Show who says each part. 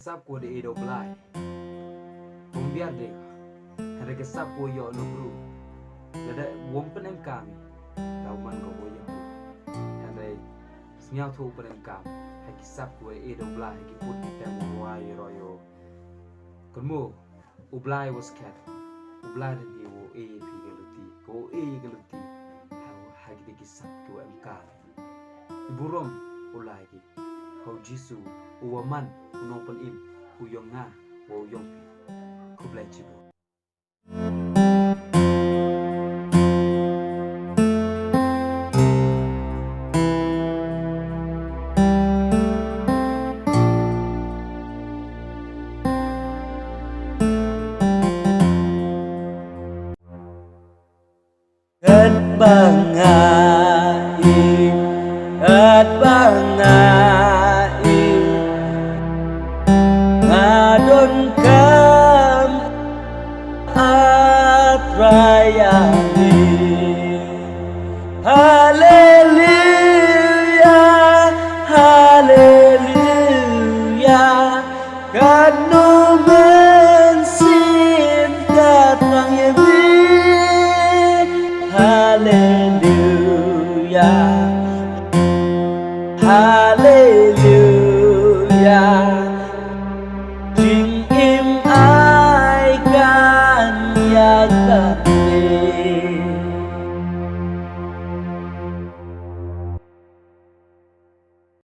Speaker 1: Sab ko de edo blai. Pembiar deh. Hari kesab ko yo no bro. Jadi wompen em kami. Dauman ko ko yo. Hari senyau tu pen em kam. Hari kesab ko edo blai. Hari put kita muai royo. Kamu ublai was cat. Ublai ni wo pi galuti. Ko galuti. Hari de kesab ko em kam. Burung ulai ki. Kau jisu uwaman unopen im uyong nga wo uyong pi kublai cibo.
Speaker 2: At bangai, at bangai, adon kam at rayani. Hallelujah, hallelujah, kanu mensin datang yebi. Hallelujah, hallelujah, Jing